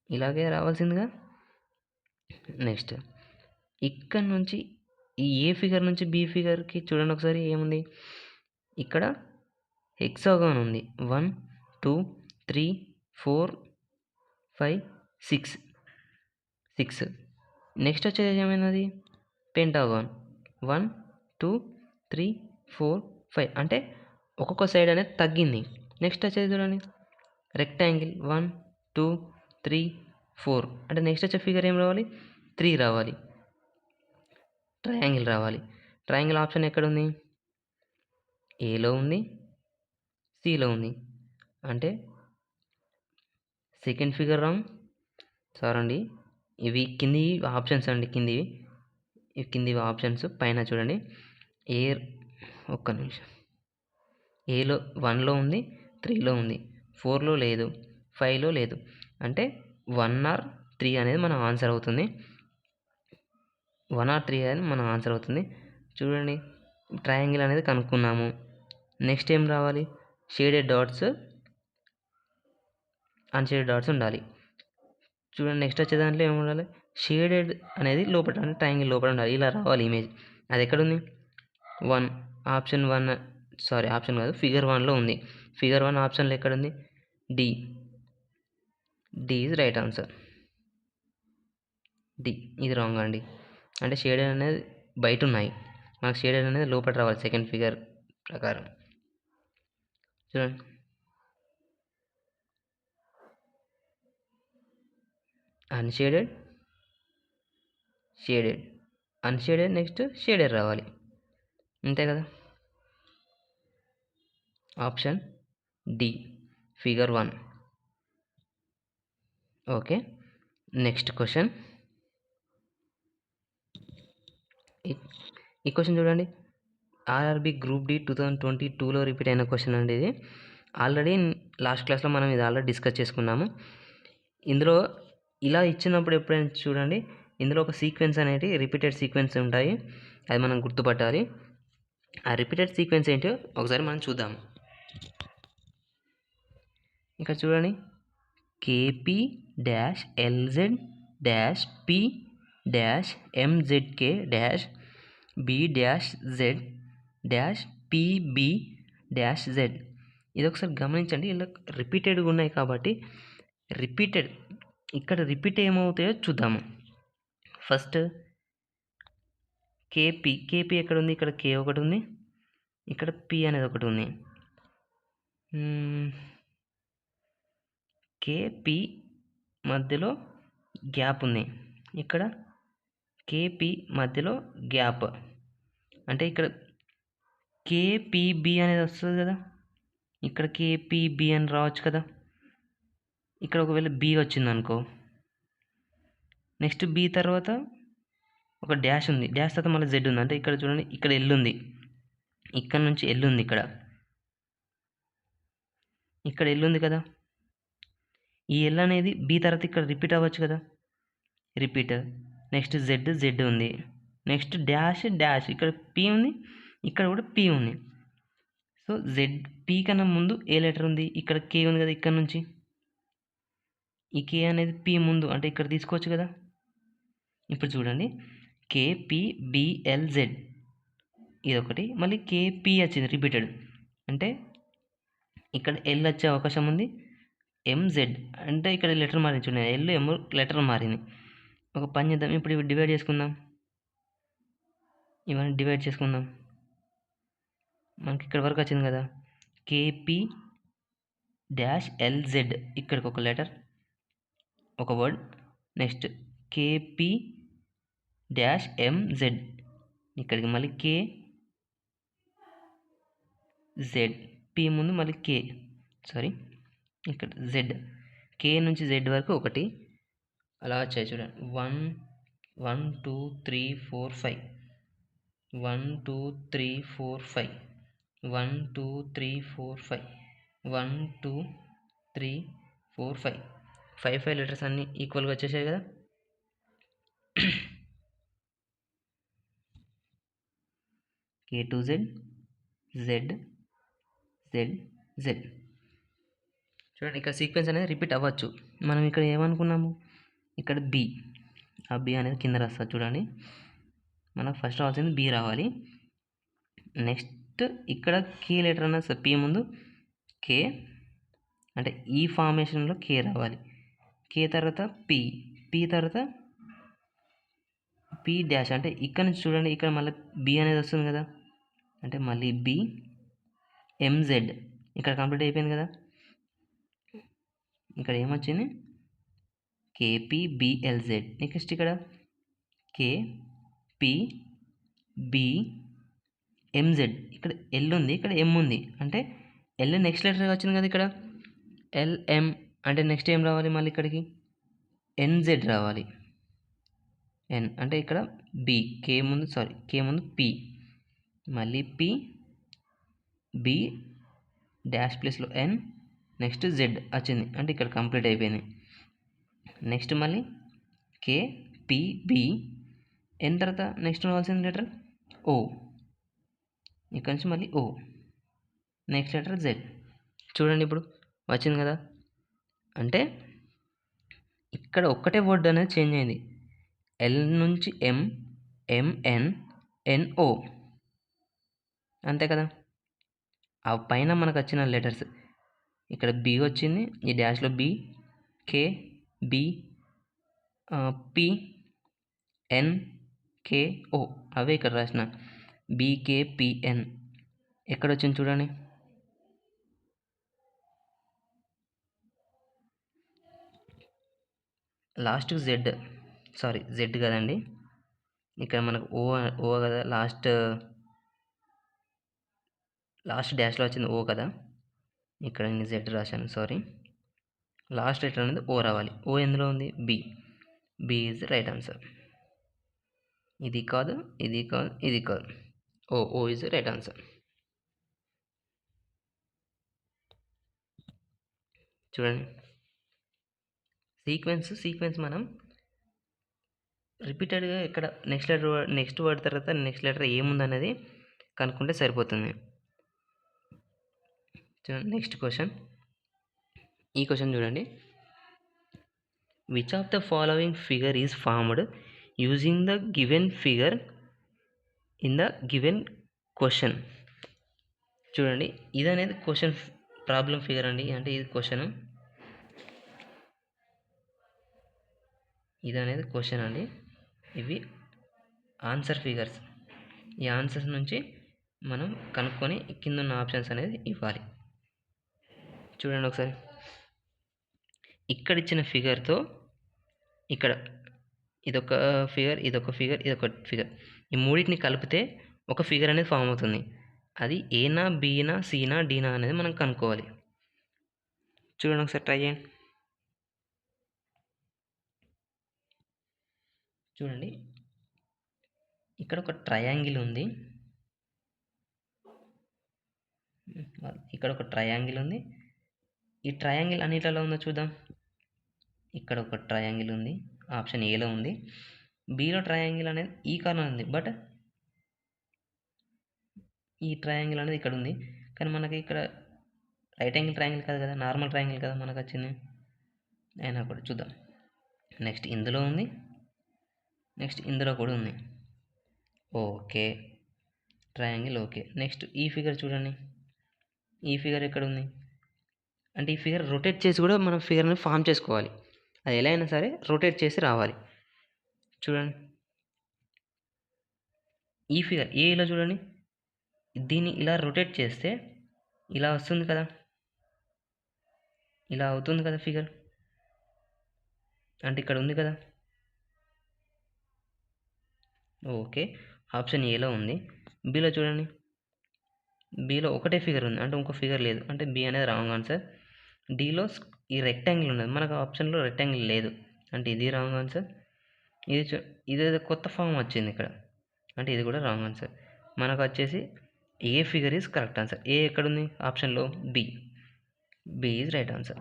ఇలాగే రావాల్సిందిగా. నెక్స్ట్ ఇక్కడ నుంచి ఈ ఏ ఫిగర్ నుంచి బి ఫిగర్కి చూడండి ఒకసారి ఏముంది. ఇక్కడ హెక్సాగాన్ ఉంది. 1 2 3 4 5 6. నెక్స్ట్ వచ్చేది ఏమైనది పెంటాగాన్. 1 2 3 4 5. అంటే ఒక్కొక్క సైడ్ అనేది తగ్గింది. నెక్స్ట్ వచ్చేది చూడండి రెక్టాంగిల్. 1 2 3 4. అంటే నెక్స్ట్ వచ్చే ఫిగర్ ఏం రావాలి 3 రావాలి. ట్రయాంగిల్ రావాలి. ట్రయాంగిల్ ఆప్షన్ ఎక్కడుంది? ఏలో ఉంది, సిలో ఉంది. అంటే సెకండ్ ఫిగర్ రాంగ్. సారీ అండి, ఇవి కింది ఆప్షన్స్ అండి. కిందివి ఆప్షన్స్. పైన చూడండి ఒక్క నిమిషం. ఏలో 1లో ఉంది, 3లో ఉంది, 4లో లేదు, 5లో లేదు. అంటే 1 or 3 అనేది మన ఆన్సర్ అవుతుంది. 1 or 3 అనేది మన ఆన్సర్ అవుతుంది. చూడండి, ట్రయాంగిల్ అనేది కనుక్కున్నాము. నెక్స్ట్ ఏం రావాలి? షేడెడ్ డాట్స్, అన్షేడెడ్ డాట్స్ ఉండాలి. చూడండి, నెక్స్ట్ వచ్చే దాంట్లో ఏమి ఉండాలి? షేడెడ్ అనేది లోపల, అంటే ట్రయాంగిల్ లోపల ఉండాలి. ఇలా రావాలి ఇమేజ్. అది ఎక్కడుంది? 1 ఆప్షన్ 1 సారీ ఆప్షన్ కాదు, ఫిగర్ 1లో ఉంది. ఫిగర్ 1 ఆప్షన్లో ఎక్కడుంది? D is right answer. D ఇది రాంగ్ అండి. అంటే షేడెడ్ అనేది బయట ఉన్నాయి, మనకు షేడెడ్ అనేది లోపల రావాలి సెకండ్ ఫిగర్ ప్రకారం. చూడండి, unshaded, shaded, unshaded, next shaded రావాలి. అంతే కదా. Option D figure 1. Okay, next question. ఈ క్వశ్చన్ చూడండి, ఆర్ఆర్బి గ్రూప్ డి 2022లో రిపీట్ అయిన క్వశ్చన్ అండి ఇది. ఆల్రెడీ లాస్ట్ క్లాస్లో మనం ఇది ఆల్రెడీ డిస్కస్ చేసుకున్నాము. ఇందులో ఇలా ఇచ్చినప్పుడు ఎప్పుడైనా చూడండి, ఇందులో ఒక సీక్వెన్స్ అనేది రిపీటెడ్ సీక్వెన్స్ ఉంటాయి, అది మనం గుర్తుపట్టాలి. ఆ రిపీటెడ్ సీక్వెన్స్ ఏంటో ఒకసారి మనం చూద్దాం. ఇక్కడ చూడండి, KP dash LZ dash P dash MZK dash B dash Z dash PB dash Z. ఇది ఒకసారి గమనించండి, ఇలా రిపీటెడ్గా ఉన్నాయి కాబట్టి ఇక్కడ రిపీట్ ఏమవుతాయో చూద్దాము. ఫస్ట్ కేపీ ఎక్కడ ఉంది? ఇక్కడ కే ఒకటి ఉంది, ఇక్కడ పి అనేది ఒకటి ఉంది. కేపీ మధ్యలో గ్యాప్ ఉంది, ఇక్కడ కేపీ మధ్యలో గ్యాప్, అంటే ఇక్కడ కేపీబి అనేది వస్తుంది కదా, ఇక్కడ కేపీబి అని రావచ్చు కదా. ఇక్కడ ఒకవేళ బి వచ్చింది అనుకో, నెక్స్ట్ బి తర్వాత ఒక డాష్ ఉంది, డాష్ తర్వాత మళ్ళీ జెడ్ ఉంది, అంటే ఇక్కడ చూడండి, ఇక్కడ ఎల్ ఉంది, ఇక్కడ నుంచి ఎల్ ఉంది, ఇక్కడ ఎల్ ఉంది కదా. ఈ ఎల్ అనేది బి తర్వాత ఇక్కడ రిపీట్ అవ్వచ్చు కదా, రిపీట్. నెక్స్ట్ జెడ్ ఉంది, నెక్స్ట్ డాష్ ఇక్కడ పి ఉంది, ఇక్కడ కూడా పి ఉంది. సో జెడ్ పి కన్నా ముందు ఏ లెటర్ ఉంది? ఇక్కడ కే ఉంది కదా, ఇక్కడ నుంచి ఈ కే అనేది పి ముందు, అంటే ఇక్కడ తీసుకోవచ్చు కదా. ఇప్పుడు చూడండి, కేపిబిఎల్జెడ్ ఇది ఒకటి, మళ్ళీ కేపి వచ్చింది రిపీటెడ్, అంటే ఇక్కడ ఎల్ వచ్చే అవకాశం ఉంది. ఎంజెడ్ అంటే ఇక్కడ లెటర్ మారింది చూడండి, ఎల్ ఎం లెటర్ మారింది. ఒక పని చేద్దాం, ఇప్పుడు ఇవి డివైడ్ చేసుకుందాం, ఇవన్నీ డివైడ్ చేసుకుందాం. మనకి ఇక్కడ వరకు వచ్చింది కదా, కేపీ డాష్ ఎల్జెడ్ ఇక్కడికి ఒక లెటర్, ఒక word. Next KP dash MZ ఇక్కడికి మళ్ళీ కే జెడ్, పి ముందు మళ్ళీ కే, ఇక్కడ జెడ్, కే నుంచి జెడ్ వరకు ఒకటి, అలా వచ్చాయి చూడండి. 1 1 2 3 4 5 1 2 3 4 5 1 2 3 4 5 1 2 3 4 5 5 లెటర్స్ అన్నీ ఈక్వల్గా వచ్చేసాయి కదా. K to Z Z Z Z. చూడండి, ఇక్కడ సీక్వెన్స్ అనేది రిపీట్ అవ్వచ్చు. మనం ఇక్కడ ఏమనుకున్నాము, ఇక్కడ బి, ఆ బి అనేది కింద రాస్తుంది చూడండి. మనకు ఫస్ట్ రావాల్సింది బి రావాలి. నెక్స్ట్ ఇక్కడ కే లెటర్ అన్న పి ముందు కే, అంటే ఈ ఫార్మేషన్లో కే రావాలి. కే తర్వాత పి తర్వాత పి డాష్, అంటే ఇక్కడ నుంచి చూడండి, ఇక్కడ మళ్ళీ బి అనేది వస్తుంది కదా, అంటే మళ్ళీ బి ఎంజెడ్ ఇక్కడ కంప్లీట్ అయిపోయింది కదా. ఇక్కడ ఏమొచ్చింది, కేపీబిఎల్జెడ్. నెక్స్ట్ ఇక్కడ కేపీబిఎంజెడ్, ఇక్కడ ఎల్ ఉంది, ఇక్కడ ఎం ఉంది, అంటే ఎల్ నెక్స్ట్ లెటర్ వచ్చింది కదా, ఇక్కడ ఎల్ఎం, అంటే నెక్స్ట్ ఏం రావాలి, మళ్ళీ ఇక్కడికి ఎన్జెడ్ రావాలి. ఎన్ అంటే ఇక్కడ బి, కే ముందు పి, మళ్ళీ పి బి డాష్ ప్లేస్లో ఎన్, నెక్స్ట్ జెడ్ వచ్చింది, అంటే ఇక్కడ కంప్లీట్ అయిపోయింది. నెక్స్ట్ మళ్ళీ కే పి బి, ఎన్ తర్వాత నెక్స్ట్ రావాల్సిన లెటర్ ఓ, ఇక్కడ నుంచి మళ్ళీ ఓ, నెక్స్ట్ లెటర్ జెడ్. చూడండి ఇప్పుడు వచ్చింది కదా, అంటే ఇక్కడ ఒక్కటే వర్డ్ అనేది చేంజ్ అయింది, ఎల్ నుంచి ఎం, ఎంఎన్, ఎన్ఓ, అంతే కదా. ఆ పైన మనకు వచ్చిన లెటర్స్, ఇక్కడ బి వచ్చింది, ఈ డాష్లో బి, కే బి, పి ఎన్ కే ఓ, అవే ఇక్కడ రాసిన బికేపిఎన్. ఎక్కడ వచ్చింది చూడండి, లాస్ట్ జెడ్ కదండి, ఇక్కడ మనకు ఓ కదా, లాస్ట్ డాష్లో వచ్చింది ఓ కదా, ఇక్కడ నేను జెడ్ రాశాను, లాస్ట్ లెటర్ అనేది ఓ రావాలి. ఓ ఎందులో ఉంది, బి ఈజ్ రైట్ ఆన్సర్. ఇది కాదు, ఓ ఈజ్ రైట్ ఆన్సర్. చూడండి, సీక్వెన్స్ మనం రిపీటెడ్గా ఇక్కడ నెక్స్ట్ వర్డ్ తర్వాత నెక్స్ట్ లెటర్ ఏముందనేది కనుక్కుంటే సరిపోతుంది. చూడండి, నెక్స్ట్ క్వశ్చన్, ఈ క్వశ్చన్ చూడండి. Which of the following figure is formed using the given figure in the given question. చూడండి, ఇది అనేది క్వశ్చన్ ప్రాబ్లం ఫిగర్ అండి, అంటే ఇది క్వశ్చన్, ఇది అనేది క్వశ్చన్ అండి. ఇవి ఆన్సర్ ఫిగర్స్. ఈ ఆన్సర్స్ నుంచి మనం కనుక్కొని కింద ఉన్న ఆప్షన్స్ అనేది ఇవ్వాలి. చూడండి ఒకసారి, ఇక్కడ ఇచ్చిన ఫిగర్తో ఇక్కడ ఇదొక ఫిగర్, ఇదొక ఫిగర్, ఇదొక ఫిగర్, ఈ మూడింటిని కలిపితే ఒక ఫిగర్ అనేది ఫామ్ అవుతుంది. అది ఏనా, బీనా, సీనా, డీనా అనేది మనం కనుక్కోవాలి. చూడండి ఒకసారి, ట్రై చేయండి. చూడండి, ఇక్కడ ఒక ట్రయాంగిల్ ఉంది, ఇక్కడ ఒక ట్రయాంగిల్ ఉంది. ఈ ట్రయాంగిల్ అన్నిట్లలో ఉందో చూద్దాం. ఇక్కడ ఒక ట్రయాంగిల్ ఉంది, ఆప్షన్ ఏలో ఉంది. బీలో ట్రయాంగిల్ అనేది ఈ కార్నర్ ఉంది, బట్ ఈ ట్రయాంగిల్ అనేది ఇక్కడ ఉంది. కానీ మనకి ఇక్కడ రైట్ యాంగిల్ ట్రయాంగిల్ కాదు కదా, నార్మల్ ట్రయాంగిల్ కదా మనకు వచ్చింది. అయినా కూడా చూద్దాం. నెక్స్ట్ ఇందులో ఉంది, నెక్స్ట్ ఇందులో కూడా ఉంది. Okay, triangle okay. నెక్స్ట్ ఈ ఫిగర్ చూడండి, ఈ ఫిగర్ ఎక్కడ ఉంది అంటే ఈ ఫిగర్ రొటేట్ చేసి కూడా మనం ఫిగర్ని ఫామ్ చేసుకోవాలి. అది ఎలా అయినా సరే రొటేట్ చేసి రావాలి. చూడండి, ఈ ఫిగర్ ఏలో చూడండి, దీన్ని ఇలా రొటేట్ చేస్తే ఇలా వస్తుంది కదా, ఇలా అవుతుంది కదా ఫిగర్, అంటే ఇక్కడ ఉంది కదా. ఓకే, ఆప్షన్ ఏలో ఉంది. బీలో చూడండి, బీలో ఒకటే ఫిగర్ ఉంది, అంటే ఇంకో ఫిగర్ లేదు, అంటే బి అనేది రాంగ్ ఆన్సర్. డీలో ఈ రెక్టాంగిల్ ఉన్నది, మనకు ఆప్షన్లో రెక్టాంగిల్ లేదు, అంటే ఇది రాంగ్ ఆన్సర్. ఇదేదో కొత్త ఫామ్ వచ్చింది ఇక్కడ, అంటే ఇది కూడా రాంగ్ ఆన్సర్. మనకు వచ్చేసి A figure is correct answer. A ఎక్కడుంది ఆప్షన్లో? B. B is right answer.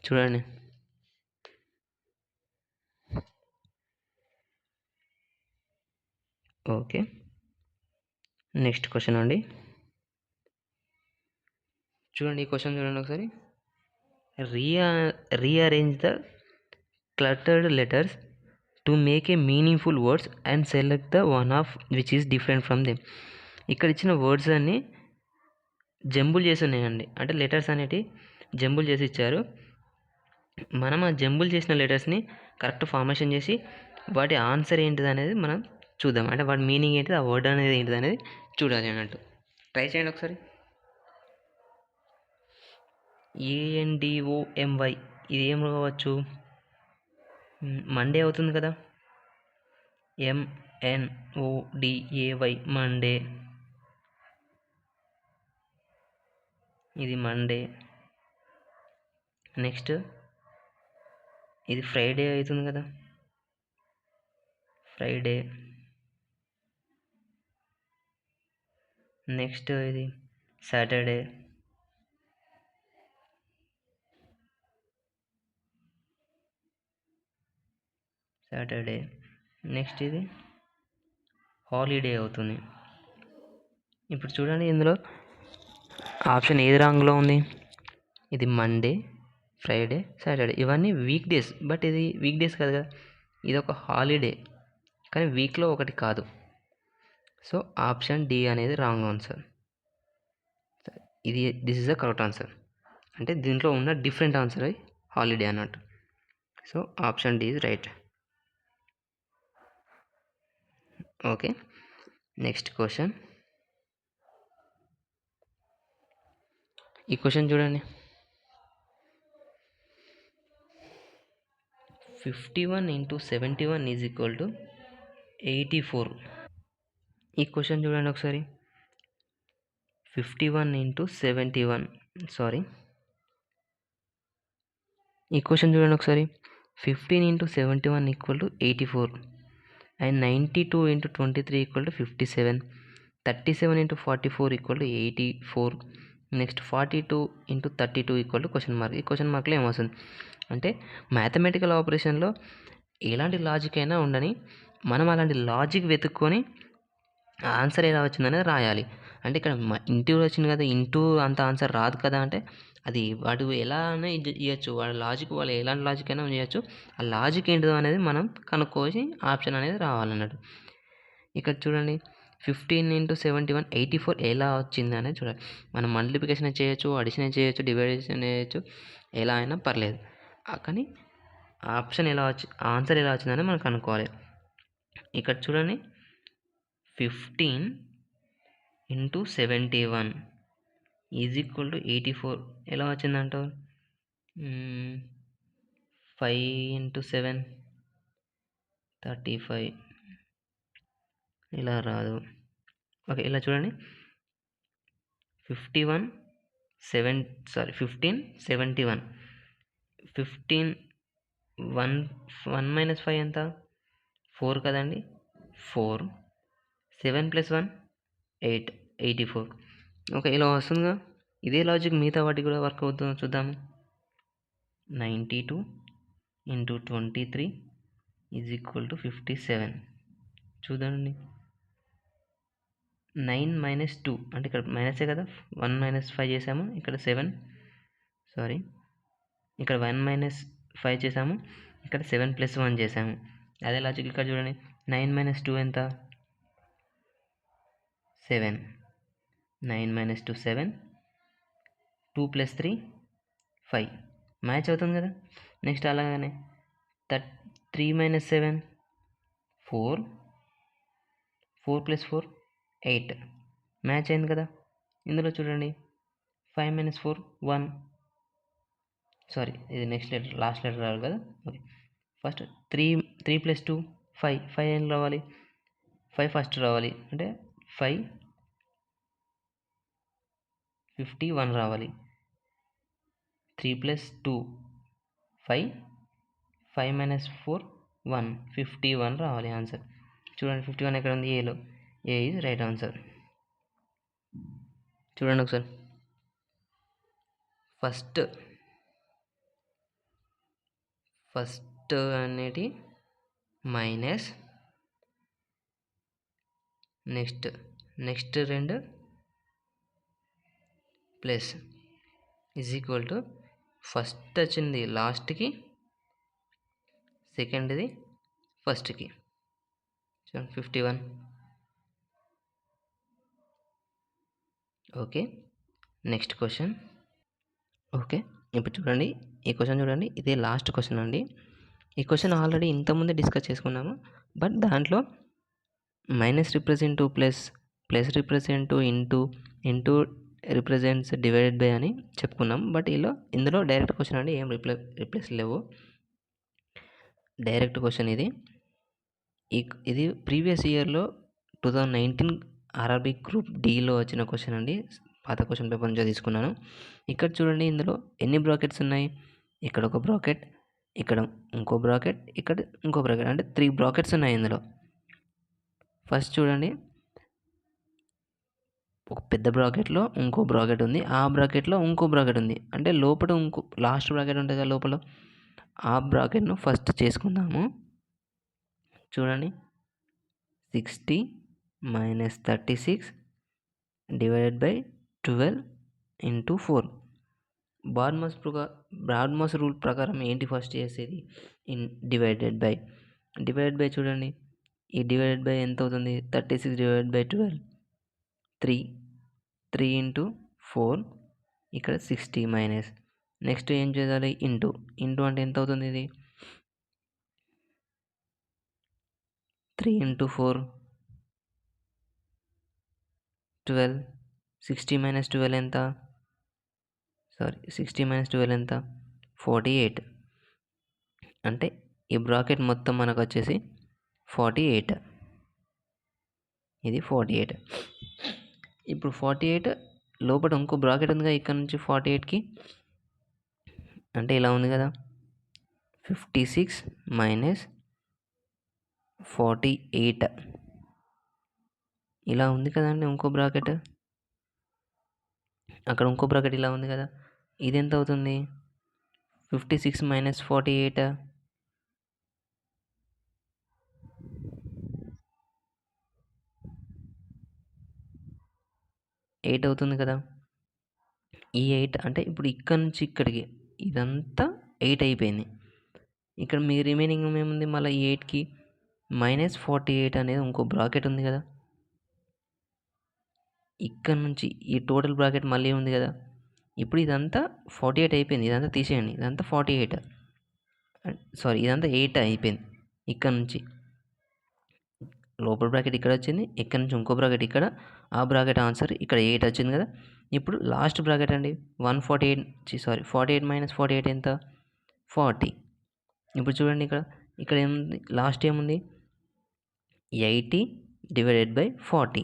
చూడండి, ఓకే. నెక్స్ట్ క్వశ్చన్ అండి. చూడండి, ఈ క్వశ్చన్ చూడండి ఒకసారి. Rearrange the cluttered letters to make a meaningful words and select the one of which is different from them. ఇక్కడ ఇచ్చిన వర్డ్స్ అన్నీ జంబుల్ చేసి ఉన్నాయండి, అంటే లెటర్స్ అనేటివి జంబుల్ చేసి ఇచ్చారు. మనం ఆ జంబుల్ చేసిన లెటర్స్ని కరెక్ట్ ఫార్మేషన్ చేసి వాటి ఆన్సర్ ఏంటిది అనేది మనం చూద్దాం, అంటే వాటి మీనింగ్ ఏంటిది, ఆ వర్డ్ అనేది ఏంటిది అనేది చూడాలి అన్నట్టు. ట్రై చేయండి ఒకసారి. ANDOMY, ఇది ఏం కావచ్చు? మండే అవుతుంది కదా. MNODAY, మండే, ఇది మండే. నెక్స్ట్ ఇది ఫ్రైడే అవుతుంది కదా, ఫ్రైడే. నెక్స్ట్ ఇది సాటర్డే. నెక్స్ట్ ఇది హాలిడే అవుతుంది. ఇప్పుడు చూడండి, ఇందులో ఆప్షన్ ఏది రాంగ్లో ఉంది? ఇది మండే, ఫ్రైడే, సాటర్డే, ఇవన్నీ వీక్ డేస్, బట్ ఇది వీక్ డేస్ కాదు కదా, ఇది ఒక హాలిడే, కానీ వీక్లో ఒకటి కాదు. సో ఆప్షన్ డి అనేది wrong answer. This is the correct answer, అంటే దీంట్లో ఉన్న డిఫరెంట్ ఆన్సర్ హాలిడే అన్నట్టు. So option D is right. Okay, next question. ఈ క్వశ్చన్ చూడండి. 51 × 71 ఈజ్ ఈక్వల్ టు 84. ఈ క్వశ్చన్ చూడండి ఒకసారి. 51 × 71, సారీ, ఈ క్వశ్చన్ చూడండి ఒకసారి. 15 × 71 equal to 84, and 92 × 23 equal to 57, 37 × 44 equal to 84, next 42 × 32 equal to question mark. ఈ క్వశ్చన్ మార్క్లో ఏమవుతుంది అంటే మ్యాథమెటికల్ ఆపరేషన్లో ఎలాంటి లాజిక్ అయినా ఉండని మనం అలాంటి లాజిక్ వెతుక్కొని ఆన్సర్ ఎలా వచ్చిందనేది రాయాలి. అంటే ఇక్కడ ఇంటూ వచ్చింది కదా, ఇంటూ అంత ఆన్సర్ రాదు కదా అంటే అది వాడు ఎలా అయినా ఇవ్వచ్చు, వాడి లాజిక్ వాళ్ళు ఎలాంటి లాజిక్ అయినా చేయొచ్చు. ఆ లాజిక్ ఏంటిదో అనేది మనం కనుక్కోసి ఆప్షన్ అనేది రావాలన్నట్టు. ఇక్కడ చూడండి 15 × 71 84 ఎలా వచ్చింది అనేది చూడాలి. మనం మల్టిప్లికేషన్ చేయొచ్చు, అడిషన్ చేయొచ్చు, డివైడేషన్ చేయొచ్చు, ఎలా అయినా పర్లేదు. కానీ ఆప్షన్ ఎలా వచ్చి ఆన్సర్ ఎలా వచ్చిందని మనం కనుక్కోవాలి. ఇక్కడ చూడండి 15 × 71 = 84 ఎలా వచ్చిందంటావు? 5 × 7 35 ఇలా రాదు. ఓకే, ఇలా చూడండి 15 71 15 1 - 5 ఎంత? 4 కదండి. 4 7 + 1 8 84. ఓకే, ఇలా వస్తుందిగా. ఇదే లాజిక్ మిగతా వాటికి కూడా వర్క్ అవుతుందో చూద్దాము. 92 × 23 = 57. చూడండి 9 - 2 అంటే ఇక్కడ మైనసే కదా, 1 - 5 చేసాము. ఇక్కడ 7 సారీ ఇక్కడ 1 - 5 చేసాము, ఇక్కడ 7 + 1 చేసాము. అదే లాజిక్ ఇక్కడ చూడండి 9 - 2 ఎంత? 7. 9 - 2 7, 2 + 3 5 మ్యాచ్ అవుతుంది కదా. నెక్స్ట్ అలాగనే 3 - 7 4, 4 + 4 8 మ్యాచ్ అయింది కదా. ఇందులో చూడండి 5 - 4 1 సారీ ఇది నెక్స్ట్ లెటర్, లాస్ట్ లెటర్ రావాలి కదా. ఓకే, ఫస్ట్ 3 + 2 5 5 ఏం రావాలి? 5 ఫస్ట్ రావాలి అంటే 5 51 రావాలి. 3 + 2 5 5 - 4 1 51 రావాలి ఆన్సర్. చూడండి 51 ఎక్కడ ఉంది? ఏలో. ఏ ఈజ్ రైట్ ఆన్సర్. చూడండి ఒకసారి. ఫస్ట్ అనేది మైనస్, నెక్స్ట్ 2 ప్లస్ = ఫస్ట్ వచ్చింది లాస్ట్కి, సెకండ్ది ఫస్ట్కి. చూడండి 51. Okay, next question. ఓకే, ఇప్పుడు చూడండి ఈ క్వశ్చన్ చూడండి, ఇదే లాస్ట్ క్వశ్చన్ అండి. ఈ క్వశ్చన్ ఆల్రెడీ ఇంతకుముందే డిస్కస్ చేసుకున్నాము. బట్ దాంట్లో minus represent to plus represent to into represents divided by అని చెప్పుకున్నాం. బట్ ఇందులో డైరెక్ట్ క్వశ్చన్ అండి, ఏం రిప్లేస్ లేవు. డైరెక్ట్ క్వశ్చన్ ఇది ప్రీవియస్ ఇయర్లో 2019 ఆర్ఆర్బీ గ్రూప్ డీలో వచ్చిన క్వశ్చన్ అండి. పాత క్వశ్చన్ పేపర్ నుంచి తీసుకున్నాను. ఇక్కడ చూడండి ఇందులో ఎన్ని బ్రాకెట్స్ ఉన్నాయి? ఇక్కడ ఒక బ్రాకెట్, ఇక్కడ ఇంకో బ్రాకెట్, ఇక్కడ ఇంకో బ్రాకెట్, అంటే 3 బ్రాకెట్స్ ఉన్నాయి ఇందులో. ఫస్ట్ చూడండి ఒక పెద్ద బ్రాకెట్లో ఇంకో బ్రాకెట్ ఉంది, ఆ బ్రాకెట్లో ఇంకో బ్రాకెట్ ఉంది, అంటే లోపల ఇంకో లాస్ట్ బ్రాకెట్ ఉంటుంది కదా లోపల. ఆ బ్రాకెట్ను ఫస్ట్ చేసుకుందాము. చూడండి 60 - 36 / 12 × 4. బ్రాడ్మాస్ రూల్ ప్రకారం ఏంటి ఫస్ట్ చేసేది? డివైడెడ్ బై చూడండి, ఈ డివైడెడ్ బై ఎంత అవుతుంది? 36 / 12 3 × 4, ఇక్కడ 60 మైనస్. నెక్స్ట్ ఏం చేయాలి? ఇంటూ అంటే ఎంత అవుతుంది? ఇది 3 × 4 12. 60 - 12 ఎంత? 48. అంటే ఈ బ్రాకెట్ మొత్తం మనకు వచ్చేసి 48. ఇది 48. ఇప్పుడు 48 లోపల ఇంకో బ్రాకెట్ ఉందిగా, ఇక్కడ నుంచి 48కి, అంటే ఇలా ఉంది కదా 56 - 48 ఇలా ఉంది కదండి. ఇంకో బ్రాకెట్ అక్కడ, ఇంకో బ్రాకెట్ ఇలా ఉంది కదా. ఇది ఎంత అవుతుంది? 56 - 48. 8 అవుతుంది కదా! ఈ 8 అంటే ఇప్పుడు ఇక్కడ నుంచి ఇక్కడికి ఇదంతా 8 అయిపోయింది. ఇక్కడ మీ రిమైనింగ్ ఏముంది మళ్ళీ ఈ 8కి -48 అనేది ఇంకో బ్రాకెట్ ఉంది కదా! ఇక్కడ నుంచి ఈ టోటల్ బ్రాకెట్ మళ్ళీ ఉంది కదా! ఇప్పుడు ఇదంతా 48 అయిపోయింది. ఇదంతా తీసేయండి. ఇదంతా 48 సారీ ఇదంతా 8 అయిపోయింది. ఇక్కడ నుంచి లోపల బ్రాకెట్ ఇక్కడ వచ్చింది. ఇక్కడ నుంచి ఇంకో బ్రాకెట్ ఇక్కడ. ఆ బ్రాకెట్ ఆన్సర్ ఇక్కడ 8 వచ్చింది కదా! ఇప్పుడు లాస్ట్ బ్రాకెట్ అండి 48 - 48 ఎంత? 40. ఇప్పుడు చూడండి ఇక్కడ ఏముంది లాస్ట్ ఏముంది 80/40.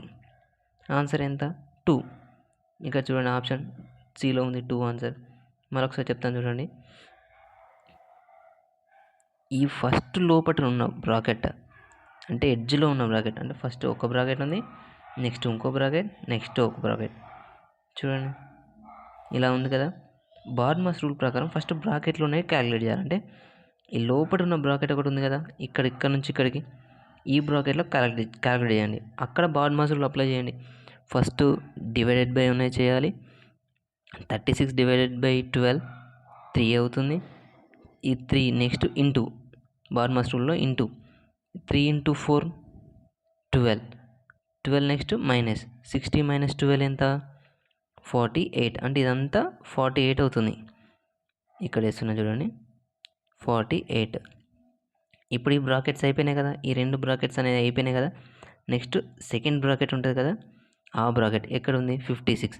ఆన్సర్ ఎంత? 2. ఇక్కడ చూడండి ఆప్షన్ సిలో ఉంది 2 ఆన్సర్. మరొకసారి చెప్తాను చూడండి. ఈ ఫస్ట్ లోపట ఉన్న బ్రాకెట్ అంటే ఎడ్జ్లో ఉన్న బ్రాకెట్ అంటే ఫస్ట్ ఒక బ్రాకెట్ ఉంది, నెక్స్ట్ ఇంకో బ్రాకెట్, నెక్స్ట్ ఒక బ్రాకెట్. చూడండి ఇలా ఉంది కదా! బార్మస్ రూల్ ప్రకారం ఫస్ట్ బ్రాకెట్లు ఉన్నాయి క్యాలిక్యులేట్ చేయాలంటే ఈ లోపట ఉన్న బ్రాకెట్ ఒకటి ఉంది కదా ఇక్కడ నుంచి ఇక్కడికి ఈ బ్రాకెట్లో క్యాలిక్యులేట్ చేయండి. అక్కడ బార్మస్ రూల్ అప్లై చేయండి. ఫస్ట్ డివైడెడ్ బై ఉన్నాయి చేయాలి. 36/12 3 అవుతుంది. ఈ 3 నెక్స్ట్ ఇంటూ బార్మస్ రూల్లో ఇంటూ 3 × 4 12 నెక్స్ట్ మైనస్ 60 - 12 ఎంత? 48. అంటే ఇదంతా 48 అవుతుంది. ఇక్కడ వేస్తున్నా చూడండి 48. ఇప్పుడు ఈ బ్రాకెట్స్ అయిపోయినాయి కదా! ఈ 2 బ్రాకెట్స్ అనేది అయిపోయినాయి కదా! నెక్స్ట్ సెకండ్ బ్రాకెట్ ఉంటుంది కదా! ఆ బ్రాకెట్ ఎక్కడ ఉంది 56.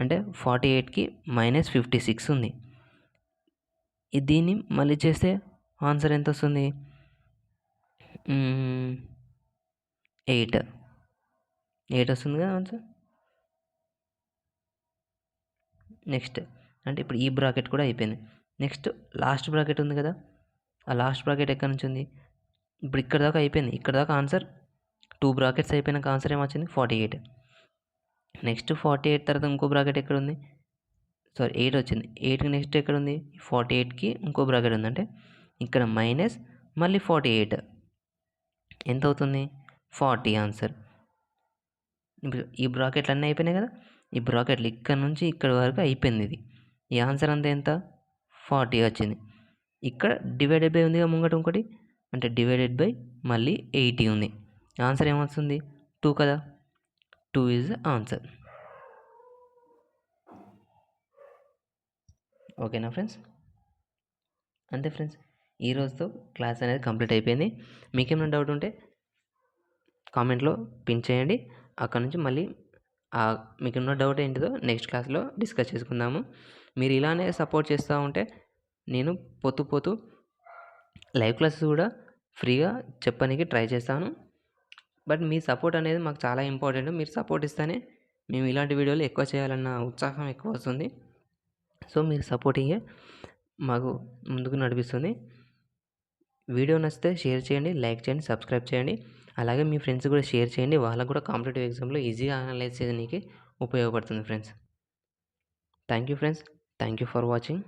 అంటే 48కి -56 ఉంది. దీన్ని మళ్ళీ చేస్తే ఆన్సర్ ఎంత వస్తుంది 8 వస్తుంది కదా ఆన్సర్. నెక్స్ట్ అంటే ఇప్పుడు ఈ బ్రాకెట్ కూడా అయిపోయింది. నెక్స్ట్ లాస్ట్ బ్రాకెట్ ఉంది కదా! ఆ లాస్ట్ బ్రాకెట్ ఎక్కడి నుంచి ఉంది ఇప్పుడు ఇక్కడ దాకా అయిపోయింది. ఇక్కడ దాకా ఆన్సర్ 2 బ్రాకెట్స్ అయిపోయినాక ఆన్సర్ ఏమొచ్చింది 48. నెక్స్ట్ 48 తర్వాత ఇంకో బ్రాకెట్ ఎక్కడ ఉంది 8 వచ్చింది. 8కి నెక్స్ట్ ఎక్కడ ఉంది 48కి ఇంకో బ్రాకెట్ ఉంది. అంటే ఇక్కడ మైనస్ మళ్ళీ 48 ఎంత అవుతుంది 40 ఆన్సర్. ఇప్పుడు ఈ బ్రాకెట్లు అన్నీ అయిపోయినాయి కదా! ఈ బ్రాకెట్లు ఇక్కడ నుంచి ఇక్కడ వరకు అయిపోయింది. ఇది ఈ ఆన్సర్ అంతా ఎంత 40 వచ్చింది. ఇక్కడ డివైడెడ్ బై ఉందిగా ముంగట ఇంకోటి అంటే డివైడెడ్ బై మళ్ళీ 80 ఉంది. ఆన్సర్ ఏమొస్తుంది 2 కదా! 2 ఈజ్ ద ఆన్సర్. ఓకేనా ఫ్రెండ్స్? అంతే ఫ్రెండ్స్, ఈరోజుతో క్లాస్ అనేది కంప్లీట్ అయిపోయింది. మీకేమైనా డౌట్ ఉంటే కామెంట్లో పిన్ చేయండి. అక్కడ నుంచి మళ్ళీ మీకున్న డౌట్ ఏంటిదో నెక్స్ట్ క్లాస్లో డిస్కస్ చేసుకుందాము. మీరు ఇలానే సపోర్ట్ చేస్తూ ఉంటే నేను పోతూ లైవ్ క్లాసెస్ కూడా ఫ్రీగా చెప్పడానికి ట్రై చేస్తాను. బట్ మీ సపోర్ట్ అనేది మాకు చాలా ఇంపార్టెంట్. మీరు సపోర్ట్ ఇస్తేనే మేము ఇలాంటి వీడియోలు ఎక్కువ చేయాలన్న ఉత్సాహం ఎక్కువ వస్తుంది. సో మీరు సపోర్టింగే మాకు ముందుకు నడిపిస్తుంది. వీడియో నచ్చితే షేర్ చేయండి, లైక్ చేయండి, సబ్స్క్రైబ్ చేయండి. అలాగే మీ ఫ్రెండ్స్ కూడా షేర్ చేయండి. వాళ్ళకు కూడా కాంపిటేటివ్ ఎగ్జామ్లో ఈజీగా అనలైజ్ చేయడానికి ఉపయోగపడుతుంది friends. Thank you friends. Thank you for watching.